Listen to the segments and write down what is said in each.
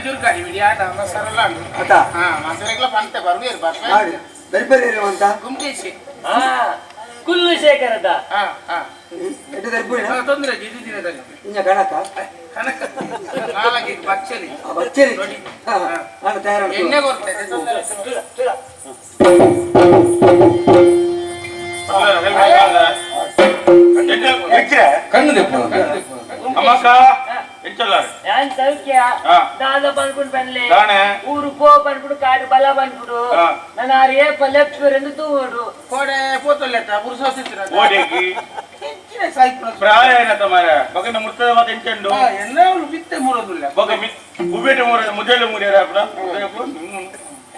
ಜುರ್ಕಾಡಿ ಬಿಡಿಯಾಟ ಮಸಾರಲ್ಲ ಅತ ಹಾ ಮಸಾಲೆಗಳ ಪಂತೆ ಬರ್ಬೇರು ಮಾಡಿ ದರಿಪರಿ ಅಂತ ಗುಂಪೇಶಿ ಕುಲ್ಲು ಶೇಖರದ ಎಟ್ಟು ದರಿಪರಿ ತೊಂದರೆ ಇದು ದಿನದಲ್ಲಿ ಇನ್ನ ಕಣಕ ಕನಕ ನಾಲ್ಕು ಬಚ್ಚಲಿ ಬಚ್ಚಲಿ ನಾನು ತಯಾರು ಎಣ್ಣೆ ಕೊಡ್ತೇನೆ ಕಣ್ಣು ಅಮ್ಮಕ್ಕ ಎಂಚಲ್ಲಾರೆ ಯಾನ್ ಸೌಖ್ಯ ದಾದ ಬಂದ್ಬಿಟ್ಟು ಬನ್ಲೆ ಊರು ಪೋ ಬಂದ್ಬಿಟ್ಟು ಕಾಡು ಬಲ ಬಂದ್ಬಿಡು ನಾನು ಆರ್ಯ ಪಲೆಪ್ಟು ತೂಡು ಕೋಡೆ ಪೋತೊಲ್ಲೆಟ್ಟ ಪುರುಸೋಸಿತ್ರ ಓಡೇಗಿ ಹೆಚ್ಚಿನ ಸಾಯ್ತು ಪ್ರಾಯ ಏನತ್ತ ಮಾರ ಬಗನ ಮುರ್ತದ ಮತ್ತೆ ಎಂಚಂಡು ಎಲ್ಲ ಬಿತ್ತೆ ಮೂರೋದಿಲ್ಲ ಬಗ ಉಬೇಟೆ ಮೂರ ಮುದೇಲು ಮೂರ್ಯಾರ ಅಪ್ಪ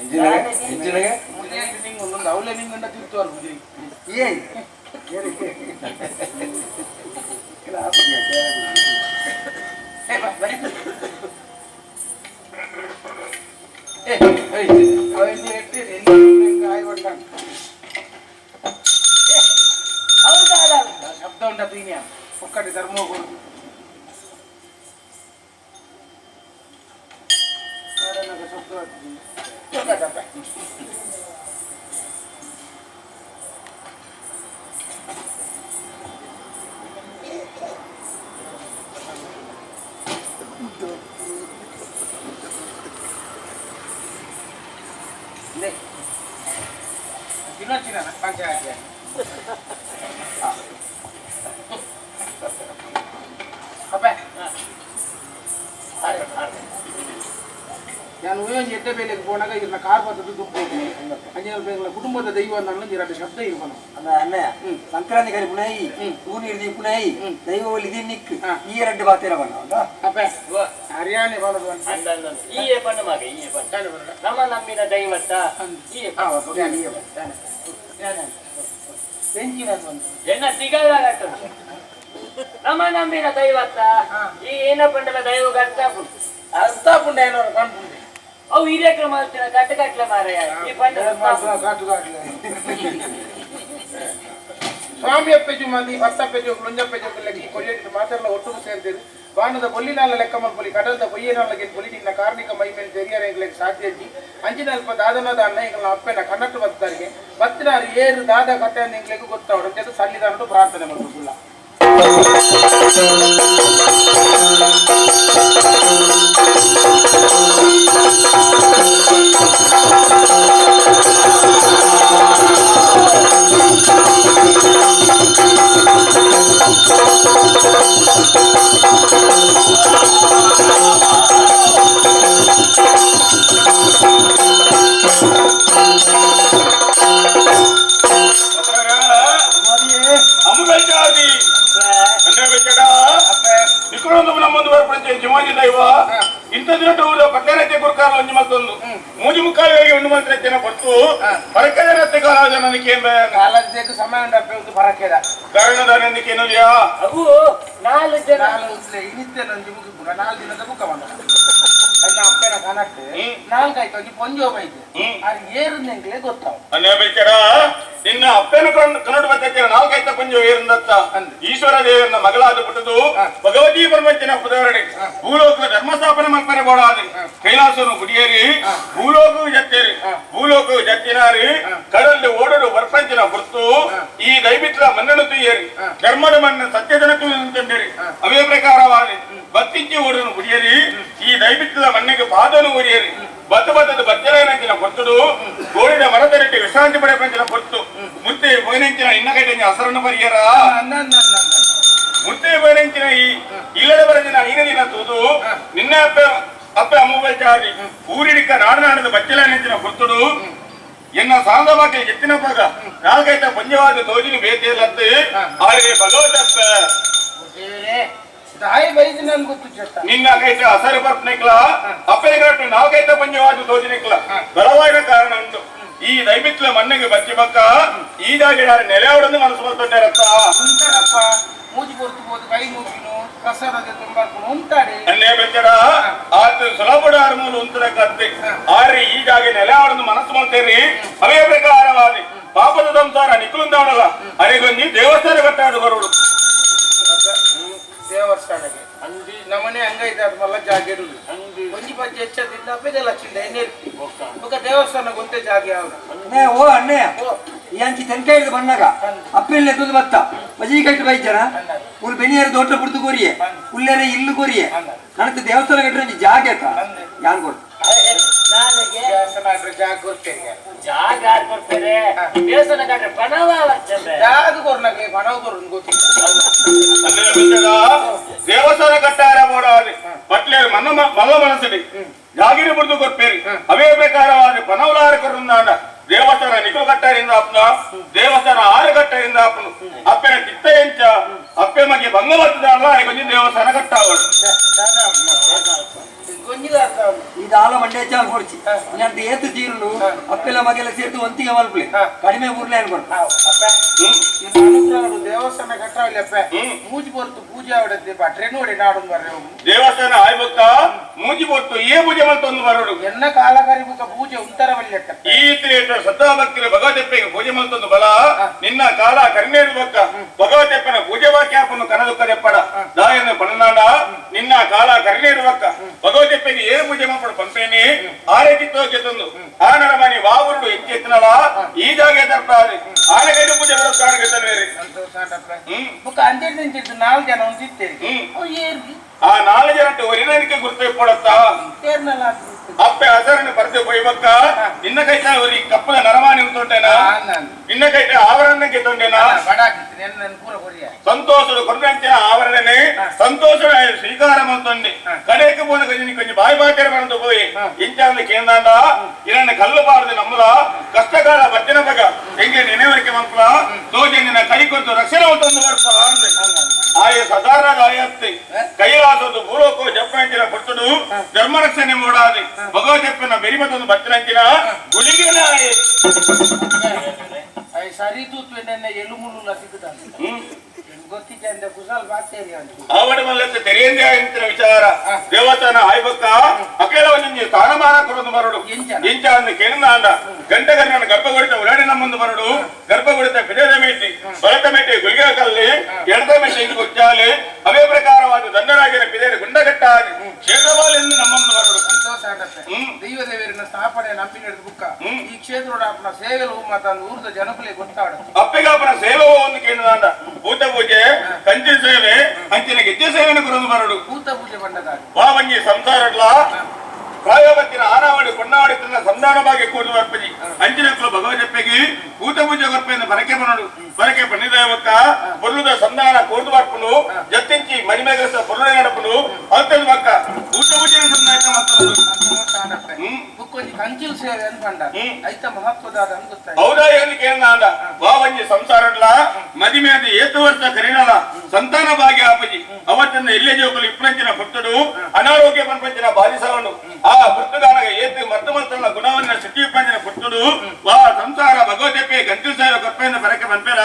ಎಂಜಿನಗೆ ನಿಂಗೆ ಒಂದೊಂದು ಅವಳೆ ನಿಂಗಂಡ ತಿರ್ತುವಲ್ಲ ಬುದ್ಧಿ ಏನ್ ಶಬ್ದ ಉಂಟ ಪ್ರೀಮಿಯ ಒಕ್ಕಡಿ ಧರ್ಮ ಚಿನ್ನ ಪಂಚಾಯತ್ ನಾನು ಎಡ್ಡೆ ಬೇಲೆಗೆ போனாಗ ಇದನ್ನ ಕಾರ್ ಬರ್ತದ್ದು ದುಡ್ಡು ಅಂಜನ ಕುಟುಂಬದ ದೈವ ಅನ್ನೋ ಎರಡು ಶಬ್ದ ಇರ್ಬನ ಅಣ್ಣಯ್ಯ ಸಂಕ್ರಾಂತಿ ಕರಿ ಪುಣಾಯಿ ಊನಿ ಇರ್ದಿ ಪುಣಾಯಿ ದೈವಲ್ಲಿ ದಿ ನಿಕ್ ಈ ಎರಡು ಬಾತಿರವಣ್ಣ ಹೌದಾ ಅಪ್ಪ ಹರಿಯಾಣೆ ಬಾಲದು ಈ ಪಣ್ಣ ಮಗ ಈ ಪಣ್ಣ ನಮ್ಮ ನಮ್ಮಿನ ದೈವತ್ತ ಈ ಎನ್ನ ಸಿಗಲಾಗತ್ತ ನಮ್ಮ ನಮ್ಮಿನ ದೈವತ್ತ ಈ ಏನ ಪಂಡಲ ದೈವ ಅರ್ಥ ಪುಂಡ ಏನೋ ಕಾಣ್ಪುಂಡೆ ಅವು ಹಿರಿಯ ಕ್ರಮ ಕಟ್ಟಗಟ್ಲೆ ಮಾರಾಯ ಈ ಪಂಡ ಸ್ವಾಮಿ ಅಪ್ಪೆಜು ಮಂದಿ ಭತ್ತಪ್ಪೆಜು ಲುಂಜಪ್ಪೆಜು ಕೊಲ್ಲಿಟ್ಟು ಮಾತೆಲ್ಲ ಒಟ್ಟು ಸೇರ್ತೀರಿ ಬಾಣದ ಕೊಲ್ಲಿನಾಲ ಲೆಕ್ಕ ಮಲ್ಪೊಲಿ ಕಡಲದ ಕೊಯ್ಯನಾಲಗೆ ಪೊಲಿ ನಿನ್ನ ಕಾರ್ಮಿಕ ಮೈಮೇಲೆ ತೆರಿಯರೆಗಳಿಗೆ ಸಾಧ್ಯ ಅಂಚಿನ ಅಲ್ಪ ದಾದನದ ಅಣ್ಣ ಈಗ ಅಪ್ಪನ ಕನ್ನಟ್ಟು ಬತ್ತಾರಿಗೆ ಬತ್ತಿನಾರು ಏರು ದಾದ ಕಥೆ ನಿಂಗ್ಲಿಗೂ ಗೊತ್ತಾವಡು ಸಲ್ಲಿದಾನಟ್ಟು ಪ್ರಾರ್ಥನೆ ಮಾಡ್ಬೇಕಿಲ್ಲ ಇಂಥ ದಿನ ಪಟ್ಟಣಕ್ಕೆ ಗುರುಕಾಲ ಒಂಜಿ ಮತ್ತೊಂದು ಮೂಜಿ ಮುಕ್ಕಾಲಿಗೆ ಒಂದು ಮಂತ್ರಕ್ಕೆ ಕೊಟ್ಟು ಪರಕೆದ ರತ್ತೆ ಕಾಲ ನನಗೇನು ಕಾಲಕ್ಕೆ ಸಮಯ ಉಂಟು ಪರಕೆದ ಕಾರಣದ ನನಗೆ ಏನೋದ್ಯಾ ಅವು 4 ಜನ ಇನ್ನಿತ್ತೆ ನಂಜಿ ಮುಗಿಪುರ 4 ದಿನದ ಮುಖ ಬಂದ ಅನ್ನ ಅಪ್ಪನ ಕಾಣಕ್ಕೆ 4 ಆಯ್ತು ಪೊಂಜೋ ಬೈತೆ ಅದು ಏರು ನಿಂಗೆ ಗೊತ್ತಾವ ಅನ್ಯ ಬೇಕಡ ನಿನ್ನ ಅಪ್ಪನ ಕನ್ನಡ ಬರ್ತೈತೆ 4 ಆಯ್ತ ಪೊಂಜೋ ಏರುಂದತ್ತ ಈಶ್ವರ ದೇವರನ್ನ ಮಗಳಾದ ಬಿಟ್ಟದು ಭಗವತಿ ಪರಮಂಚನ ಉದಾಹರಣೆ ಭೂಲೋಕ ಧರ್ಮ ಸ್ಥಾಪನೆ ಮಾಡ್ತಾರೆ ಬೋಡಾದ ಕೈಲಾಸನು ಗುಡಿಯೇರಿ ಭೂಲೋಕ ಜತ್ತೇರಿ ಭೂಲೋಕ ಜತ್ತಿನಾರಿ ಕಡಲ್ಲಿ ಓಡೋಡು ಪ್ರಪಂಚನ ಹೊರತು ಈ ದೈವಿತ್ರ ಮನ್ನನ್ನು ತುಯ್ಯೇರಿ ಧರ್ಮದ ಮನ್ನ ಸತ್ಯದನ ತಂದಿರಿ ಅವೇ ಪ್ರಕಾರವಾದ ಬತ್ತಿಚ್ಚಿ ಓಡನು ಗುಡಿಯೇರಿ ಈ ದೈವಿತ್ರದ ಮಣ್ಣಿಗೆ ಪಾದನು ಉರಿಯೇರಿ ಬತ್ತದ ಬಚ್ಚಲನಂಚಿನ ಹೊತ್ತುಡು ಗೋಡಿನ ಮರದರೆಟ್ಟಿ ವಿಶ್ರಾಂತಿ ಪಡೆ ಪಂಚಿನ ಹೊತ್ತು ಮುತ್ತೆ ಬೈನಂಚಿನ ಇನ್ನ ಕೈಟಂಜ ಹಸರನ್ನು ಪರಿಯರ ಮುತ್ತೆ ಬೈನಂಚಿನ ಈ ಇಲ್ಲದ ಬರದಿನ ಐನದಿನ ತೂದು ನಿನ್ನ ಅಪ್ಪ ಅಮ್ಮಚಾರಿ ಊರಿಡಿಕ ನಾಡನಾಡದ ಬಚ್ಚಲನಂಚಿನ ಹೊತ್ತುಡು ಎನ್ನ ಸಾಲದ ಬಾಕಿ ಎತ್ತಿನ ಭಾಗ 4 ಆಯ್ತ ಪಂಜವಾದ ತೋಜಿನ ಬೇತಿಯಲ್ಲತ್ತೆ ಆದ್ರೆ ಭಗವತಪ್ಪ ನಿನ್ನ ಕೈತ ಹಸರು ಬರ್ಪನಿಕ್ಲ ಅಪ್ಪನಿಗಟ್ಟು 4 ಆಯ್ತ ಪಂಜವಾದ ತೋಜಿನಿಕ್ಲ ಬಲವಾದ ಕಾರಣ ಉಂಟು ಈ ದೈವಿತ್ಲ ಮಣ್ಣಿಗೆ ಬಚ್ಚಿ ಬಕ್ಕ ಈದಾಗಿ ನೆಲೆಯವರನ್ನು ಮನಸ್ಸು ಬರ್ತೊಂಡೆ ರಕ್ತ ಉಂಟಾಡಪ್ಪ ಮೂಜಿ ಕೊಡ್ತು ಕೈ ಮೂಗಿನು ಕಸರದ ತುಂಬಾ ಉಂಟಾಡಿ ಅನ್ನೇ ಬೆಚ್ಚಡ ಆತ ಸುಲಭಡ ಆರ್ಮೂಲು ಉಂಟದ ಕತ್ತೆ ಆದ್ರೆ ಈದಾಗಿ ನೆಲೆಯವರನ್ನು ಮನಸ್ಸು ಮಾಡ್ತೇರಿ ಅವೇ ಪ್ರಕಾರವಾದಿ ಪಾಪದ ಸಂಸಾರ ನಿಕ್ಕುಂದವನಲ್ಲ ಅರೆಗೊಂಜಿ ದೇವಸ್ಥಾನ ಕಟ್ಟಾಡು ಬರುವುದು ದೇವಸ್ಥಾನಕ್ಕೆ ನಮ್ಮನೆ ಹಂಗ ಇದೆ ಅದು ಮಲ್ಲ ಜಾಗ ಇರುದು ಒಂಜಿ ಬಜ್ಜಿ ಹೆಚ್ಚದಿಲ್ಲ ಬೆದೆಲ್ಲ ಚಿಲ್ಲ ಎನ್ನೆರ್ತಿ ಬೊಕ ದೇವಸ್ಥಾನ ಗೊಂತೆ ಜಾಗ ಯಾವ್ದು ಅಣ್ಣೇ ಓ ಅಣ್ಣೇ ಈ ಅಂಚಿ ತೆನ್ಕ ಹಿಡಿದು ಬಂದಾಗ ಅಪ್ಪಿಲ್ಲ ಎದ್ದು ಬತ್ತ ಮಜಿ ಕಟ್ಟು ಬೈಜನ ಉಲ್ ಬೆನಿಯರು ದೊಡ್ಡ ಪುಡ್ದು ಕೋರಿಯೆ ಉಲ್ಲೆರೆ ಇಲ್ಲು ಕೋರಿಯೆ ನನಗೆ ದೇವಸ್ಥಾನ ಕಟ್ಟರೆ ಜಾಗ ಯಾನ್ ಕೊಡು ಜಾಗ ಕೊಡ್ತೇನೆ ಜಾಗ ಯಾರು ಕೊಡ್ತಾರೆ ದೇವಸ್ಥಾನ ಕಟ್ರೆ ಪಣವ ಜಾಗ ಕೊರ್ನಕ್ಕೆ ಪಣವ ಕೊರ್ನ ಗೊತ್ತಿಲ್ಲ ದೇವಸ್ಥಾನ ಕಟ್ಟಾರ ಬೋಡಾದಿ ಪಟ್ಲೇರು ಮಲ್ಲ ಮನಸ್ಸಡಿ ಜಾಗಿರಿ ಬುಡ್ದು ಕೊಡ್ಪೇರಿ ಅವೇ ಪ್ರಕಾರವಾದ ಪನವಲಾರ ಕೊರುಂದಾಂಡ ದೇವಸ್ಥಾನ ನಿಖಲು ಕಟ್ಟರಿಂದ ಅಪ್ಪನ ದೇವಸ್ಥಾನ ಆರು ಕಟ್ಟರಿಂದ ಅಪ್ಪನು ಅಪ್ಪನ ಚಿತ್ತ ಎಂಚ ಅಪ್ಪೆ ಮಗೆ ಭಂಗ ಬರ್ತದ ಅಲ್ಲ ಕೊಂಚ ದೇವಸ್ಥಾನ ಕಟ್ಟಾವಳು ಇದು ಆಲ ಮಂಡ್ಯ ಚಾಲ್ ಕೊಡ್ಚಿ ಇನ್ನಂತ ಏತು ತೀರುಂಡು ಅಪ್ಪೆಲ್ಲ ಮಗೆಲ್ಲ ಸೇರ್ತು ಒಂತಿಗೆ ಮಲ್ಪಲೆ ಕಡಿಮೆ ಊರ್ಲೆ ಅನ್ಕೊಂಡು ದೇವಸ್ಥಾನ ಕಟ್ಟಾವಲ್ಲಿ ಅಪ್ಪ ಮೂಜಿ ಬರ್ತು ಪೂಜೆ ಆವಡತ್ತೆ ಟ್ರೇನ್ ಹೊಡಿ ನಾಡು ಬರ್ರೆ ದೇವಸ್ಥಾನ ಆಯ್ಬಕ್ಕ ಮೂಜಿ ಬೊಟ್ಟು ಏ ಪೂಜೆ ಮಲ್ತೊಂದು ಬರೋಡು ಎನ್ನ ಕಾಲಕಾರಿ ಬುಕ್ಕ ಪೂಜೆ ಉಂತರವಲ್ಲಿ ಈ ಶ್ರದ್ಧಾ ಭಕ್ತಿಗೆ ಭಗವತೆಪ್ಪೆಗೆ ಪೂಜೆ ಮಲ್ತೊಂದು ಬಲ ನಿನ್ನ ಕಾಲ ಕರ್ನೇರು ಬಕ್ಕ ಭಗವತೆಪ್ಪನ ಪೂಜೆ ವಾಕ್ಯಾಪನ್ನು ಕನದುಕ್ಕದೆಪ್ಪಡ ದಾಯನ ಪಣನಾಡ ನಿನ್ನ ಕಾಲ ಕರ್ನೇರು ಬಕ್ಕ ಭಗವತೆಪ್ಪೆಗೆ ಏನು ಪೂಜೆ ಮಾಡ್ಕೊಂಡು ಪಂಪೇನಿ ಆರೆಕಿತ್ತೋಕೆ ತಂದು ಆನರ ಮನೆ ವಾವುರುಡು ಎಚ್ಚೆತ್ತನಲ್ಲ ಈ ಜಾಗೆ ತರ್ಪಾರಿ ಆನೆಗೈದು ಪೂಜೆ ಬರೋ ಕಾಣಿಗೆ ತರ್ವೇರಿ ಬುಕ್ಕ ಅಂಜೆಡ್ ನಿಂತಿದ್ದು 4 ಜನ ಒಂದಿತ್ತೇರಿ ಆ 4 ಜನ ಒರಿನಕ್ಕೆ ಗುರುತು ಕೊಡತ್ತಾ ಏರ್ನಲ್ಲ ಅಪ್ಪೆ ಹಸರನ್ನು ಬರ್ದು ಬೈಬಕ್ಕ ನಿನ್ನ ಕೈತ ಅವರಿ ಕಪ್ಪಲ ನರಮಾನಿ ಉಂಟುಂಟೇನಾ ನಿನ್ನ ಕೈತ ಆವರಣಕ್ಕೆ ತೊಂಡೇನಾ ಸಂತೋಷದ ಕೊಂಡಂಚಿನ ಆವರಣನೆ ಸಂತೋಷದ ಸ್ವೀಕಾರ ಮಂತೊಂಡಿ ಕಡೆಗೆ ಬೋನ ಗಜನಿ ಕೊಂಚ ಬಾಯಿ ಬಾಟೇರ ಬಂದು ಹೋಯಿ ಇಂಚಾಂದ ಕೇಂದಾಂಡ ಇರನ್ನ ಕಲ್ಲು ಬಾರದು ನಮ್ಮಲ ಕಷ್ಟಕಾಲ ಬಜ್ಜನ ಬಗ ಹೆಂಗೆ ನೆನೆವರಿಕೆ ಮಂಪಲ ಸೋಜನಿನ ಕೈ ಕೊಟ್ಟು ರಕ್ಷಣೆ ತಂದು ಬರ್ಪ ಅಂದ್ರೆ ಆಯ ಸದಾರಾದ ಆಯತ್ತಿ ಕೈಲಾಸದು ಭೂಲೋಕೋ ಜಪ್ಪಂಚಿನ ಕೊಟ್ಟಡು ಧರ್ಮ ರಕ್ಷಣೆ ಮೂಡಾದಿ ಭಗವತೆಪ್ಪನ ಬೆರಿಮತ್ತೊಂದು ಬಚ್ಚನಂಚಿನ ಗುಳಿಗೆನ ಸರಿ ತೂತು ಎಲು ಮುಳ್ಳು ಸಿಗುತ್ತ ಗೊತ್ತಿದ್ದ ಕುಶಲ್ ಬಾತೇರಿ ಅಂತ ಆವಡ ಮಲ್ಲಕ್ಕೆ ತೆರೆಯಂದೆ ಅಂತಿನ ವಿಚಾರ ದೇವಸ್ಥಾನ ಆಯ್ಬಕ್ಕ ಅಕೇಲ ಒಂದು ಸ್ಥಾನಮಾನ ಕೊಡೋದು ಬರೋಡು ಇಂಚ ಅಂದ ಕೇಂದ್ರ ಗಂಟಗನ್ನ ಗರ್ಭಗುಡಿತ ಉಲಾಡಿನ ಮುಂದೆ ಬರೋಡು ಗರ್ಭಗುಡಿತ ಬಿಡದ ಮೇಟಿ ಬಲತ ಮೇಟಿ ಗುಳಿಗೆ ಕಲ್ಲಿ ಎಡದ ಮೇಟಿ ಗೊಚ್ಚಾಲೆ ಅವೇ ಪ್ರಕಾರವಾದ ದಂಡರಾಗಿನ ಪಿದೇರ ಗುಂಡಗಟ್ಟಾಗಿ ಕ್ಷೇತ್ರವಾಲೆಂದು ನಮ್ಮನ್ನು ಬರೋಡು ಸಂತೋಷ ಆಗತ್ತೆ ದೈವ ದೇವರಿನ ಸ್ಥಾಪನೆ ನಂಬಿನ ಬುಕ್ಕ ಈ ಕ್ಷೇತ್ರದ ಅಪ್ಪನ ಸೇವೆಲು ಮತ್ತು ಊರದ ಜನಕಲೆ ಗೊತ್ತಾಡುತ್ತೆ ಅಪ್ಪೆಗಾಪನ ಸೇವೆ ಒಂದು ಕೇಂದ್ರ ಭೂತ ಪೂಜೆ ಕಂಚಿ ಸೇವೆ ಅಂಚಿನ ಗೆಜ್ಜೆ ಸೇವೆಯನ್ನು ಕೊರೊಂದು ಬರೋಡು ಭೂತ ಪೂಜೆ ಬಂಡದಾಗಿ ವಾವಂಗಿ ಸಂಸಾರಡ್ಲ ಪ್ರಾಯೋವತ್ತಿನ ಆನಾವಡಿ ಕೊಂಡಾವಡಿ ತನ್ನ ಸಂಧಾನವಾಗಿ ಕೂಡು ಬರ್ಪಜಿ ಅಂಚಿನಕ್ಕಲು ಭಗವಜಪ್ಪೆಗೆ ಭೂತ ಪೂಜೆ ಕೊರ್ಪೆಯನ್ನು ಬರಕೆ ಬರೋಡು ಬರಕೆ ಪಣಿದೇವಕ್ಕ ಬೊರ್ಲುದ ಸಂಧಾನ ಕೂರ್ದು ಬರ್ಪುನು ಜತ್ತಿಂಚಿ ಮರಿಮೆಗಸ ಬೊರ್ಲು ನಡಪುನು ಅಲ್ತದ ಮಕ್ಕ ಭೂತ ಪೂಜೆ ಸಂಧಾನ ಮಾಡ್ತಾನು ಬುಕ್ಕೊಂಜಿ ಕಂಚಿಲ್ ಸೇವೆ ಅನ್ಕೊಂಡ ಐತ ಮಹತ್ವದಾದ ಗೊತ್ತಾಯ್ತು ಹೌದಾ ಏನು ಕೇಂದ್ರ ವಾವಂಜಿ ಸಂಸಾರಡ್ಲ ಮದಿಮೆಯಾದ ಏತು ವರ್ಷ ಕರಿನಲ ಸಂತಾನ ಭಾಗ್ಯ ಆಪಜಿ ಅವತ್ತಿನ ಎಲ್ಲೇ ಜೋಕಲು ಇಪ್ಪಂಚಿನ ಭಕ್ತಡು ಅನಾರೋಗ್ಯ ಪಂಪಂಚಿನ ಬಾಧಿಸವನು ಆ ಭಕ್ತಗಾನಗ ಏತು ಮತ್ತ ಮತ್ತನ ಗುಣವನ್ನ ಸ್ಥಿತಿ ಪಂಚಿನ ಭಕ್ತಡು ವಾ ಸಂಸಾರ ಭಗವತೆಪ್ಪೆ ಗಂಟು ಸೇವೆ ಕಪ್ಪೆಯನ್ನು ಬರಕೆ ಬಂಪೇರ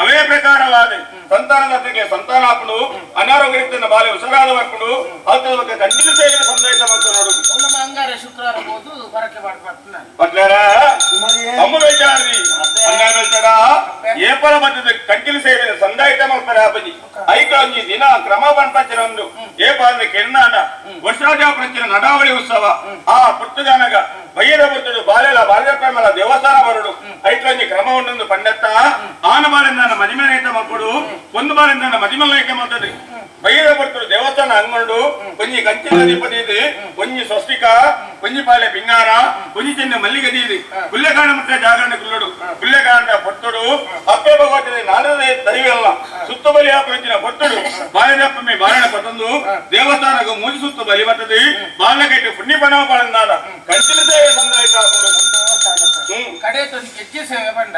ಅವೇ ಪ್ರಕಾರವಾದ ಸಂತಾನದತ್ತಿಗೆ ಸಂತಾನಾಪನು ಅನಾರೋಗ್ಯದಿಂದ ಬಾಲೆ ಉಸಿರಾದ ಬರ್ಪಡು ಅಲ್ತದ ಗಂಟಿನ ಸೇವೆ ಸಂದೇಶ ಮತ್ತು ನೋಡುದು ನಮ್ಮ ಅಂಗಾರ ಶುಕ್ರವಾರ ಹೋದು ಬರಕೆ ಮಾಡ್ಬಾರ್ದು ಪಟ್ಲಾರ ಅಮ್ಮ ಬೇಜಾರಿ ಅಂಗಾರ ಬೇಜಾರ ಏಪಲ ಬದ್ದದ ಕಂಟಿನ ಸೇವೆ ಸಂದಾಯಿತ ಮಾಡ್ತಾರೆ ಆಪಜಿ ಐಕೊಂಜಿ ದಿನ ಕ್ರಮ ಪಂಪಂಚಿನ ಒಂದು ಏಪ ಅಂದ್ರೆ ಕೆನ್ನಾಡ ವರ್ಷಾಜ ಪಂಚಿನ ನಡಾವಳಿ ಉತ್ಸವ ಆ ಪುಟ್ಟಗಾನಗ ಬಯ್ಯದ ಬರ್ತಡು ಬಾಲೆಲ ಬಾಲ್ಯಪ್ಪ ಮೇಲ ದೇವಸ್ಥಾನ ಬರಡು ಐಕೊಂಜಿ ಕ್ರಮ ಒಂದೊಂದು ಪಂಡತ್ತ ಆನ ಬಾಲಿಂದ ಮದಿಮೆನೈತ ಮಾಡ್ಕೊಡು ಒಂದು ಬಾಲಿಂದ ಮದಿಮೆನೈತ ಮಾಡ್ತದೆ ಬಯ್ಯದ ಬರ್ತಡು ದೇವಸ್ಥಾನ ಹಂಗೊಂಡು ಕೊಂಜಿ ಕಂಚಿನ ದೀಪದಿ ಇದೆ ಕೊಂಜಿ ಸ್ವಸ್ತಿಕ ಕೊಂಜಿ ಪಾಲೆ ಪಿಂಗಾರ ಕೊಂಜಿ ಚೆನ್ನ ಮಲ್ಲಿಗದಿ ಇದೆ ಹುಲ್ಲೆಕಾಂಡ ಮತ್ತೆ ಜಾಗರಣೆ ಕುಲ್ಲಡು ಹುಲ್ಲೆಕಾಂಡ ಪೊತ್ತಡು ಅಪ್ಪೆ ಭಗವತಿನ ನಾಡದ ದೈವಲ್ಲ ಸುತ್ತ ಬಲಿಯ ಪಂಚಿನ ಪೊತ್ತಡು ಬಾಳೆದಪ್ಪಮ್ಮೆ ಬಾರಣ ಪತ್ತೊಂದು ದೇವಸ್ಥಾನಕ್ಕೆ ಮೂಜಿ ಸುತ್ತ ಬಲಿ ಬರ್ತದೆ ಬಾಲಕೈಟು ಪುಣ್ಯ ಪಣವ ಬಾಳನಾಡ ಕಂಚಿನ ಸೇವೆ ಸಂದಾಯಿತ ಕಡೆ ತಂದು ಗೆಜ್ಜೆ ಸೇವೆ ಬಂಡ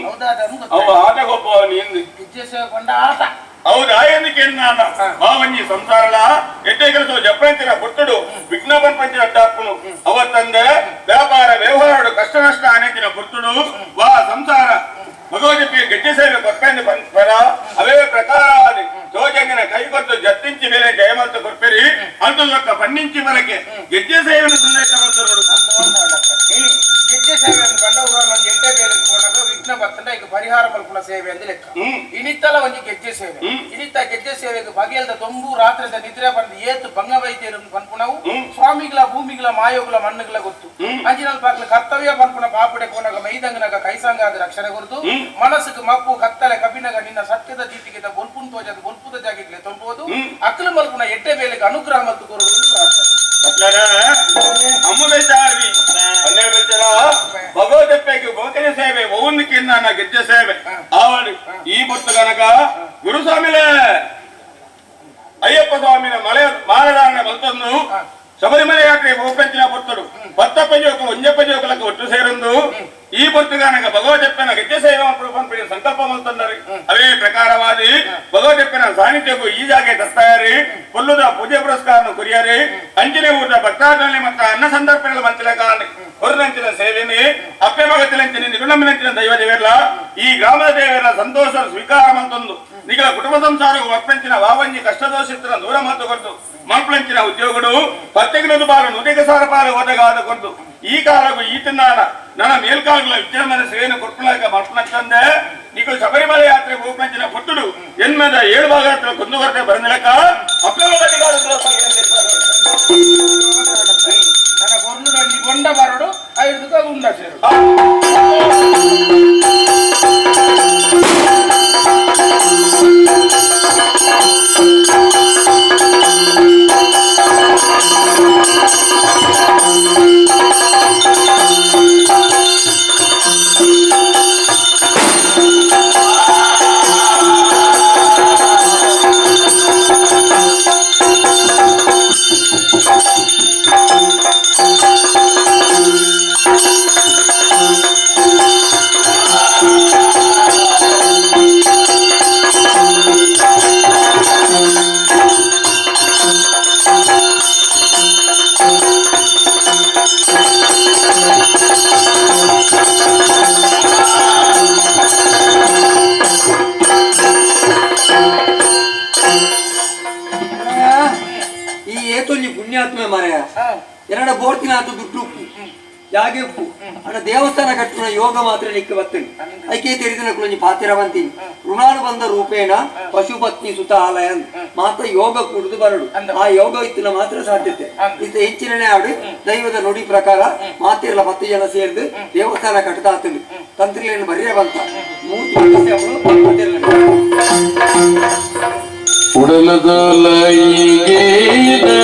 ಹೌದಾದ ಅವ ಆಟ ಗೊಬ್ಬ ನೀಂದು ಗೆಜ್ಜೆ ಸೇವೆ ಬಂಡ ಆಟ ಹೌದಾ ಎಂದು ಕೇಳಿನಾಡ ಬಾವಂಜಿ ಸಂಸಾರಲ ಎಟ್ಟೆ ಕೆಲಸ ಜಪ್ಪಂಚಿನ ಪುಟ್ಟಡು ವಿಘ್ನ ಪಂಚಿನ ಅಡ್ಡಾಪನು ಅವತ್ತಂದೆ ವ್ಯಾಪಾರ ವ್ಯವಹಾರ ಕಷ್ಟ ನಷ್ಟ ಅನೇಕಿನ ಪುಟ್ಟಡು ವಾ ಸಂಸಾರ ಭಗವತಿಗೆ ಗೆಜ್ಜೆ ಸೇವೆ ಕೊಪ್ಪೆಂದು ಬಂದ ಅವೇ ಪ್ರಕಾರ ಜೋಜಂಗಿನ ಕೈ ಕೊಟ್ಟು ಜತ್ತಿಂಚಿ ಮೇಲೆ ಜಯಮಂತ ಕೊಪ್ಪೆರಿ ಅಂತಲಕ್ಕ ಪನ್ನಿಂಚಿ ಬರಕ್ಕೆ ಗೆಜ್ಜೆ ಸೇವೆಯನ್ನು ಸಂದೇಶ ಬರ್ತಾರೆ ಗೆಜ್ಜೆ ಸೇವೆಯನ್ನು ಕಂಡ ಎಂಟೆ ಬೇಲೆ ಕೊಡಾಗ ವಿಘ್ನ ಪ್ರಶ್ನೆ ಬರ್ತಂದ್ರೆ ಈಗ ಪರಿಹಾರ ಮಲ್ಪುನ ಸೇವೆ ಅಂದ್ರೆ ಲೆಕ್ಕ ಇನಿತ್ತಲ ಒಂಜಿ ಗೆಜ್ಜೆ ಸೇವೆ ಇನಿತ್ತ ಗೆಜ್ಜೆ ಸೇವೆಗೆ ಬಗೆಯಲ್ದ ತೊಂಬು ರಾತ್ರಿದ ನಿದ್ರೆ ಬಂದು ಏತು ಭಂಗ ವೈದ್ಯರು ಪನ್ಪುಣವು ಸ್ವಾಮಿಗಳ ಭೂಮಿಗಳ ಮಾಯೋಗಳ ಮಣ್ಣುಗಳ ಗೊತ್ತು ಅಂಜಿನಲ್ ಪಾಕ್ಲ ಕರ್ತವ್ಯ ಪನ್ಪುಣ ಪಾಪುಡೆ ಕೋನಗ ಮೈದಂಗನಗ ಕೈಸಂಗಾದ ರಕ್ಷಣೆ ಹೊರತು ಮನಸ್ಸಿಗೆ ಮಪ್ಪು ಕತ್ತಲೆ ಕಬ್ಬಿನಗ ನಿನ್ನ ಸತ್ಯದ ದೀಪಿಗೆ ಬೊಲ್ಪುನ್ ತೋಜದ ಬೊಲ್ಪುದ ಜಾಗಿಗ್ಲೆ ತೊಂಬೋದು ಅಕ್ಕಲ ಮಲ್ಪುನ ಎಟ್ಟೆ ಬೇಲೆಗೆ ಅನುಗ್ರಹ ಮತ್ತು ಕೊರುವುದು ಪ್ರಾರ್ಥನೆ ಭಗವದಪ್ಪೆಗೆ ಗೋಕರ್ಯ ಸೇವೆ ಒವ್ವನ್ನಿಕ್ಕಿನ್ನ ಗೆಜ್ಜೆ ಸೇವೆ ಆವಡಿ ಈ ಬೊಟ್ಟು ಗನಕ ಗುರುಸ್ವಾಮಿಲೇ ಅಯ್ಯಪ್ಪ ಸ್ವಾಮಿನ ಮಲೆ ಮಾಲಧಾರಣ ಬಂತಂದು ಶಬರಿಮಲೆ ಯಾತ್ರೆ ಗೋಪಂಚಿನ ಬೊತ್ತಡು ಬತ್ತಪ್ಪ ಜೋಕಲು ಒಂಜಪ್ಪ ಜೋಕಲಕ್ಕೆ ಒಟ್ಟು ಸೇರಂದು ಈ ಬೊತ್ತುಗಾನಗ ಭಗವದಪ್ಪನ ಗೆಜ್ಜೆ ಸೇವೆ ಪಂಪಿನ ಸಂಕಲ್ಪ ಮಲ್ತಂದರಿ ಅವೇ ಪ್ರಕಾರವಾದಿ ಭಗವದಪ್ಪನ ಸಾನ್ನಿಧ್ಯಕ್ಕೂ ಈ ಜಾಗೆ ತಸ್ತಾಯರಿ ಕೊಲ್ಲುದ ಪೂಜೆ ಪುರಸ್ಕಾರ ಕುರಿಯರಿ ಅಂಜನೆ ಊಟ ಭಕ್ತಾಟನೆ ಮತ್ತು ಅನ್ನ ಸಂದರ್ಪಣೆಗಳ ಮಂಚಿನ ಕಾರಣ ಹೊರನಂಚಿನ ಸೇವೆನಿ ಅಪ್ಪೆ ಮಗತಿಲಂಚಿನ ನಿರುಣಮಿನಂಚಿನ ದೈವ ದೇವೆಲ್ಲ ಈ ಗ್ರಾಮದ ದೇವೆಲ್ಲ ಸಂತೋಷ ಸ್ವೀಕಾರ ಮಂತೊಂದು ನಿಗಳ ಕುಟುಂಬ ಸಂಸಾರವು ಒಪ್ಪಂಚಿನ ವಾವಂಜಿ ಕಷ್ಟದೋಷಿತ್ರ ದೂರ ಮತ್ತು ಕೊಟ್ಟು ಮಲ್ಪಂಚಿನ ಉದ್ಯೋಗಗಳು ಪತ್ತೆಗಿನದು ಬಾಲು ನುಡಿಗ ಸಾರ ಪಾಲು ಒದಗಾದ ಕೊಟ್ಟು ಈ ಕಾಲಗೂ ಈತನಾನ ನನ್ನ ಮೇಲ್ಕಾಲಗಳ ವಿದ್ಯಮಾನ ಸೇವೆಯನ್ನು ಕೊಟ್ಟಲಾಗ ಮಲ್ಪನಂದೆ ನಿಗಳು ಶಬರಿಮಲೆ ಯಾತ್ರೆ ಗೋಪಂಚಿನ ಕೊಟ್ಟುಡು ಎನ್ಮದ 7 ಭಾಗ ಕುಂದುವರ್ತೆ ಬರನಿಲಕ ಅಪ್ಪೆ ನನ್ನ ಕೊರ್ಲು ಗೊಂಡ ಬರಡು 5 ಉಂಡ ಸೇರು ಈ ಏತೊಂಜಿ ಪುಣ್ಯಾತ್ಮೆ ಮಾರಾಯ ಎರಡ ಬೋರ್ತಿನ ಆತು ದುಡ್ಡು ಉಪ್ಪು ಯಾಗೆ ಉಪ್ಪು ಅಣ್ಣ ದೇವಸ್ಥಾನ ಕಟ್ಟುನ ಯೋಗ ಮಾತ್ರ ನಿಕ್ಕ ಬರ್ತೇನೆ ಐಕೆ ತೆರೆದಿನ ಕುಳಂಜಿ ಪಾತಿರವಂತೀನಿ ಋಣಾನುಬಂಧ ರೂಪೇಣ ಪಶುಪತ್ನಿ ಸುತ ಆಲಯ ಮಾತ್ರ ಯೋಗ ಕುಡಿದು ಬರಡು ಆ ಯೋಗ ಇತ್ತಿನ ಮಾತ್ರ ಸಾಧ್ಯತೆ ಇಂತ ಹೆಚ್ಚಿನ ಆಡು ದೈವದ ನುಡಿ ಪ್ರಕಾರ ಮಾತಿರಲ್ಲ 10 ಜನ ಸೇರಿದು ದೇವಸ್ಥಾನ ಕಟ್ಟದಾತಲಿ ತಂತ್ರಿಲೇನು ಬರಿಯ ಬಂತ 3 ಉಡಲದ